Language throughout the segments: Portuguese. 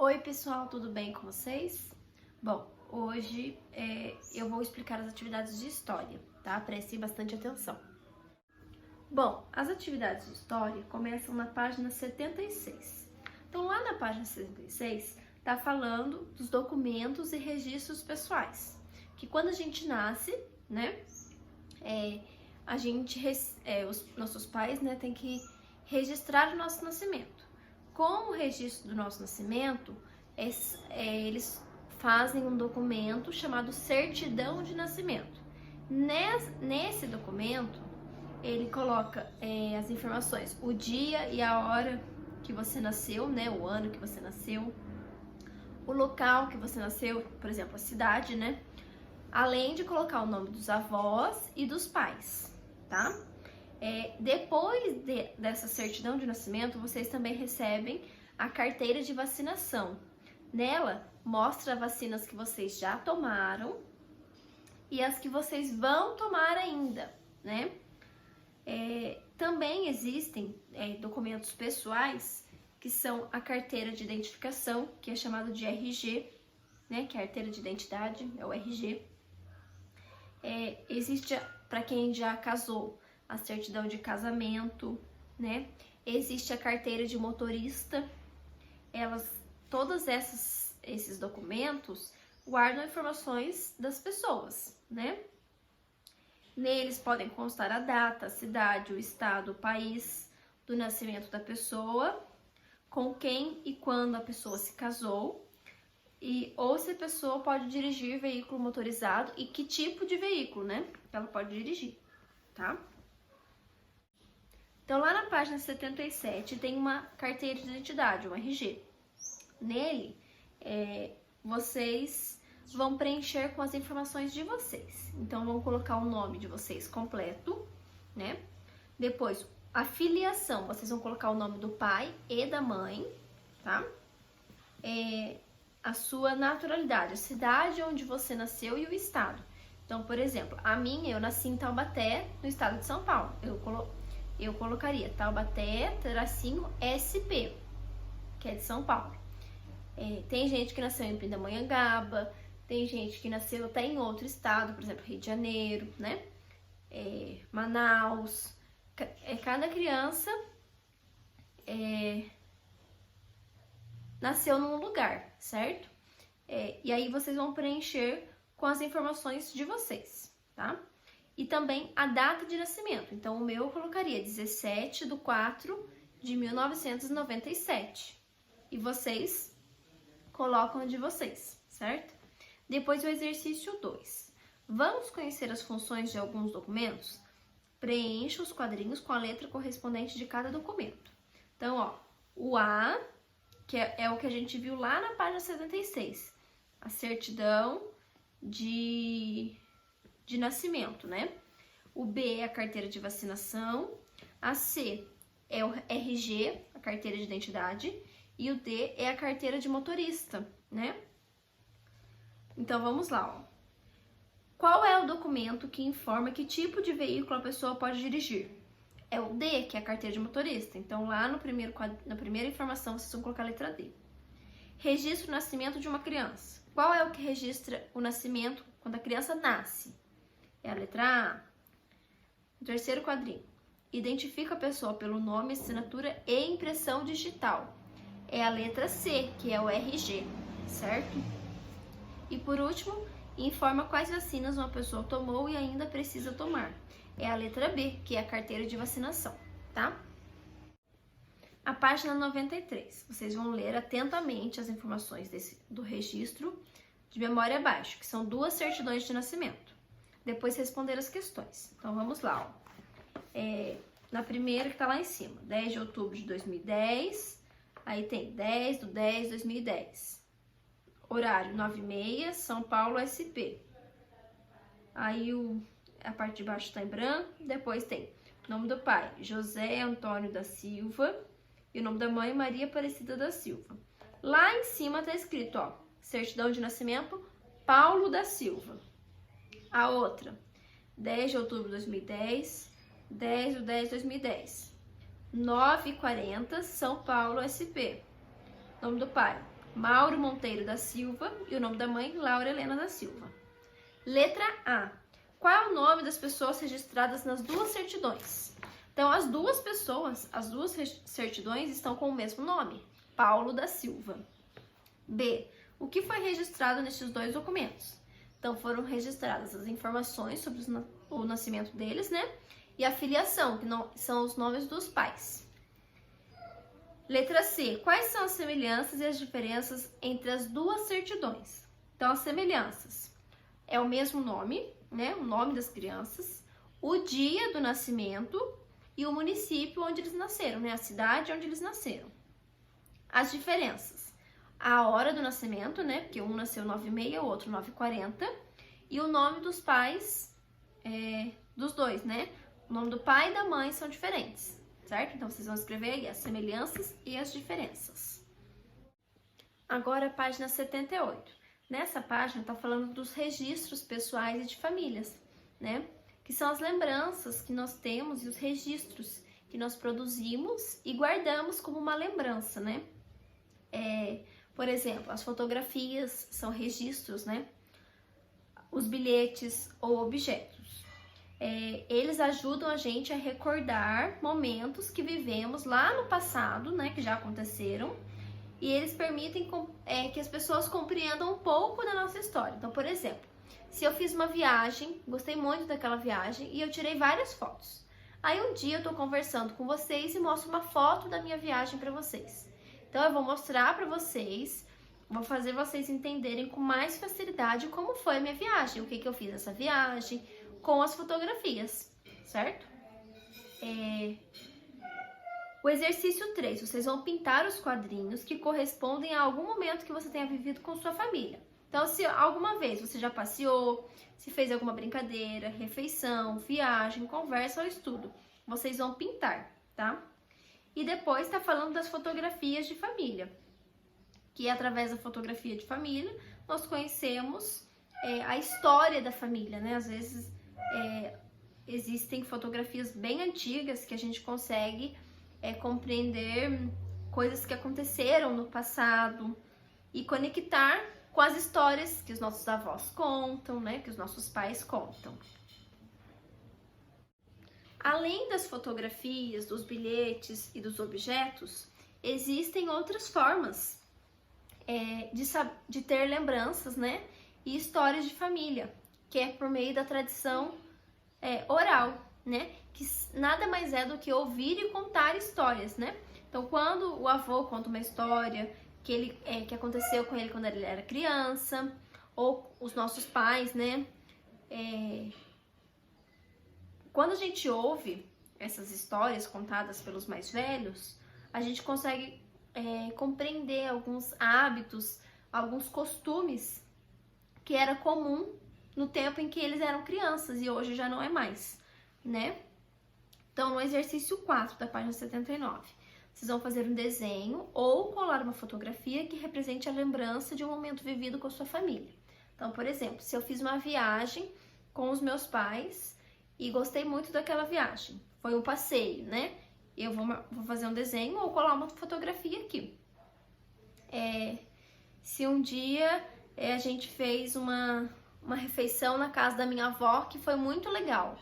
Oi pessoal, tudo bem com vocês? Bom, hoje eu vou explicar as atividades de história, tá? Prestem bastante atenção. Bom, as atividades de história começam na página 76. Então lá na página 76 tá falando dos documentos e registros pessoais, que quando a gente nasce, né, os nossos pais, né, tem que registrar o nosso nascimento. Com o registro do nosso nascimento, eles fazem um documento chamado certidão de nascimento. Nesse documento, ele coloca as informações, o dia e a hora que você nasceu, né, o ano que você nasceu, o local que você nasceu, por exemplo, a cidade, né, além de colocar o nome dos avós e dos pais, tá? Depois dessa certidão de nascimento, vocês também recebem a carteira de vacinação. Nela, mostra vacinas que vocês já tomaram e as que vocês vão tomar ainda, né? Também existem documentos pessoais, que são a carteira de identificação, que é chamado de RG, né? Que é a carteira de identidade, é o RG. Existe, para quem já casou, a certidão de casamento, né? Existe a carteira de motorista. Todos esses documentos guardam informações das pessoas, né? Neles podem constar a data, a cidade, o estado, o país do nascimento da pessoa, com quem e quando a pessoa se casou, ou se a pessoa pode dirigir veículo motorizado e que tipo de veículo, né? Ela pode dirigir, tá? Então, lá na página 77 tem uma carteira de identidade, um RG. Nele, vocês vão preencher com as informações de vocês. Então, vão colocar o nome de vocês completo, né? Depois, a filiação, vocês vão colocar o nome do pai e da mãe, tá? A sua naturalidade, a cidade onde você nasceu e o estado. Então, por exemplo, eu nasci em Taubaté, no estado de São Paulo. Eu colocaria Taubaté, SP, que é de São Paulo. Tem gente que nasceu em Pindamonhangaba, tem gente que nasceu até em outro estado, por exemplo, Rio de Janeiro, né? Manaus. Cada criança nasceu num lugar, certo? E aí vocês vão preencher com as informações de vocês, tá? E também a data de nascimento. Então, o meu eu colocaria 17/4/1997. E vocês colocam a de vocês, certo? Depois o exercício 2. Vamos conhecer as funções de alguns documentos? Preencha os quadrinhos com a letra correspondente de cada documento. Então, ó, o A, que é o que a gente viu lá na página 76. A certidão de nascimento, né? O B é a carteira de vacinação, a C é o RG, a carteira de identidade, e o D é a carteira de motorista, né? Então vamos lá, ó. Qual é o documento que informa que tipo de veículo a pessoa pode dirigir? É o D, que é a carteira de motorista. Então lá na primeira informação vocês vão colocar a letra D. Registra o nascimento de uma criança. Qual é o que registra o nascimento quando a criança nasce? É a letra A. O terceiro quadrinho. Identifica a pessoa pelo nome, assinatura e impressão digital. É a letra C, que é o RG, certo? E por último, informa quais vacinas uma pessoa tomou e ainda precisa tomar. É a letra B, que é a carteira de vacinação, tá? A página 93. Vocês vão ler atentamente as informações do registro de memória abaixo, que são 2 certidões de nascimento. Depois responder as questões. Então, vamos lá, ó. Na primeira que tá lá em cima, 10 de outubro de 2010, aí tem 10/10/2010. Horário 9h30, São Paulo, SP. Aí a parte de baixo tá em branco, depois tem nome do pai, José Antônio da Silva, e o nome da mãe, Maria Aparecida da Silva. Lá em cima tá escrito, ó, certidão de nascimento, Paulo da Silva. A outra, 10 de outubro de 2010, 10/10/2010. 9h40, São Paulo, SP. Nome do pai, Mauro Monteiro da Silva e o nome da mãe, Laura Helena da Silva. Letra A. Qual é o nome das pessoas registradas nas duas certidões? Então, as duas certidões estão com o mesmo nome, Paulo da Silva. B. O que foi registrado nestes dois documentos? Então, foram registradas as informações sobre o nascimento deles, né? E a filiação, que não, são os nomes dos pais. Letra C. Quais são as semelhanças e as diferenças entre as duas certidões? Então, as semelhanças é o mesmo nome, né? O nome das crianças, o dia do nascimento e o município onde eles nasceram, né? A cidade onde eles nasceram. As diferenças: a hora do nascimento, né? Porque um nasceu 9h30, o outro 9h40. E o nome dos pais dos dois, né? O nome do pai e da mãe são diferentes, certo? Então, vocês vão escrever aí as semelhanças e as diferenças. Agora, a página 78. Nessa página, tá falando dos registros pessoais e de famílias, né? Que são as lembranças que nós temos e os registros que nós produzimos e guardamos como uma lembrança, né? Por exemplo, as fotografias são registros, né? Os bilhetes ou objetos. Eles ajudam a gente a recordar momentos que vivemos lá no passado, né? Que já aconteceram. E eles permitem que as pessoas compreendam um pouco da nossa história. Então, por exemplo, se eu fiz uma viagem, gostei muito daquela viagem e eu tirei várias fotos. Aí um dia eu tô conversando com vocês e mostro uma foto da minha viagem para vocês. Então, eu vou mostrar para vocês, vou fazer vocês entenderem com mais facilidade como foi a minha viagem, o que eu fiz nessa viagem, com as fotografias, certo? O exercício 3, vocês vão pintar os quadrinhos que correspondem a algum momento que você tenha vivido com sua família. Então, se alguma vez você já passeou, se fez alguma brincadeira, refeição, viagem, conversa ou estudo, vocês vão pintar, tá? E depois tá falando das fotografias de família, que através da fotografia de família nós conhecemos a história da família, né? Às vezes existem fotografias bem antigas que a gente consegue compreender coisas que aconteceram no passado e conectar com as histórias que os nossos avós contam, né? Que os nossos pais contam. Além das fotografias, dos bilhetes e dos objetos, existem outras formas de ter lembranças, né? E histórias de família, que é por meio da tradição oral, né? Que nada mais é do que ouvir e contar histórias, né? Então, quando o avô conta uma história que aconteceu com ele quando ele era criança, ou os nossos pais, né? Quando a gente ouve essas histórias contadas pelos mais velhos, a gente consegue compreender alguns hábitos, alguns costumes que era comum no tempo em que eles eram crianças e hoje já não é mais, né? Então, no exercício 4 da página 79, vocês vão fazer um desenho ou colar uma fotografia que represente a lembrança de um momento vivido com a sua família. Então, por exemplo, se eu fiz uma viagem com os meus pais e gostei muito daquela viagem, foi um passeio, né? Eu vou fazer um desenho ou colar uma fotografia aqui. Se um dia a gente fez uma refeição na casa da minha avó que foi muito legal.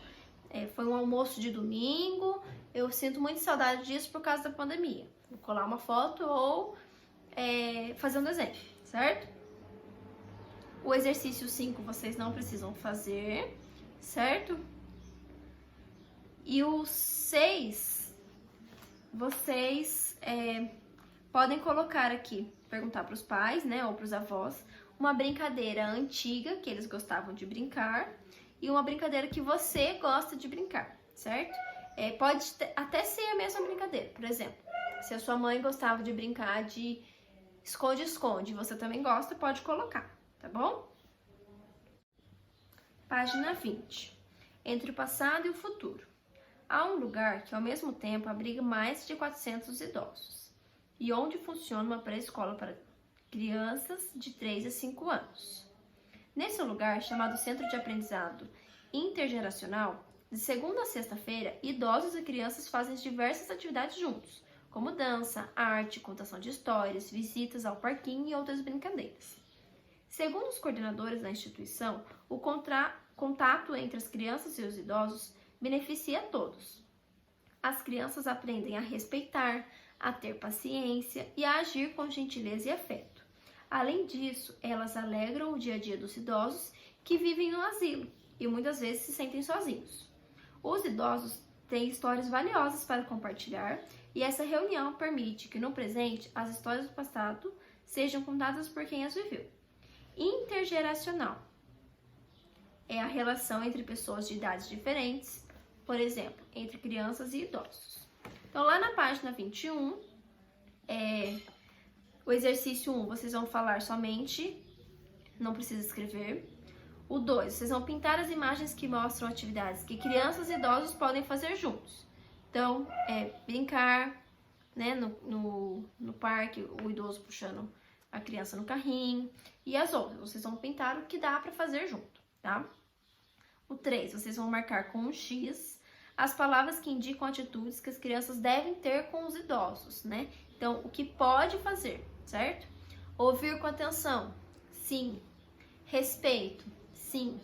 Foi um almoço de domingo, eu sinto muita saudade disso por causa da pandemia. Vou colar uma foto ou fazer um desenho, certo? O exercício 5 vocês não precisam fazer, certo? E o 6, vocês podem colocar aqui, perguntar para os pais, né, ou para os avós, uma brincadeira antiga que eles gostavam de brincar e uma brincadeira que você gosta de brincar, certo? Pode até ser a mesma brincadeira. Por exemplo, se a sua mãe gostava de brincar de esconde-esconde, você também gosta, pode colocar, tá bom? Página 20. Entre o passado e o futuro. Há um lugar que ao mesmo tempo abriga mais de 400 idosos e onde funciona uma pré-escola para crianças de 3 a 5 anos. Nesse lugar, chamado Centro de Aprendizado Intergeracional, de segunda a sexta-feira, idosos e crianças fazem diversas atividades juntos, como dança, arte, contação de histórias, visitas ao parquinho e outras brincadeiras. Segundo os coordenadores da instituição, o contato entre as crianças e os idosos beneficia a todos. As crianças aprendem a respeitar, a ter paciência e a agir com gentileza e afeto. Além disso, elas alegram o dia a dia dos idosos que vivem no asilo e muitas vezes se sentem sozinhos. Os idosos têm histórias valiosas para compartilhar e essa reunião permite que no presente as histórias do passado sejam contadas por quem as viveu. Intergeracional é a relação entre pessoas de idades diferentes, por exemplo, entre crianças e idosos. Então, lá na página 21, o exercício 1, vocês vão falar somente, não precisa escrever. O 2, vocês vão pintar as imagens que mostram atividades que crianças e idosos podem fazer juntos. Então, brincar, né, no parque, o idoso puxando a criança no carrinho. E as outras, vocês vão pintar o que dá para fazer junto, tá? O 3, vocês vão marcar com um X as palavras que indicam atitudes que as crianças devem ter com os idosos, né? Então, o que pode fazer, certo? Ouvir com atenção, sim. Respeito, sim.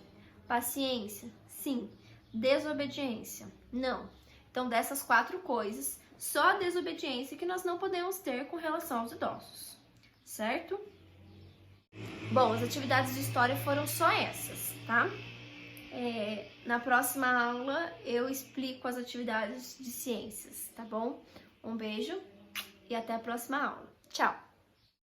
Paciência, sim. Desobediência, não. Então, dessas 4 coisas, só a desobediência que nós não podemos ter com relação aos idosos, certo? Bom, as atividades de história foram só essas, tá? Na próxima aula eu explico as atividades de ciências, tá bom? Um beijo e até a próxima aula. Tchau!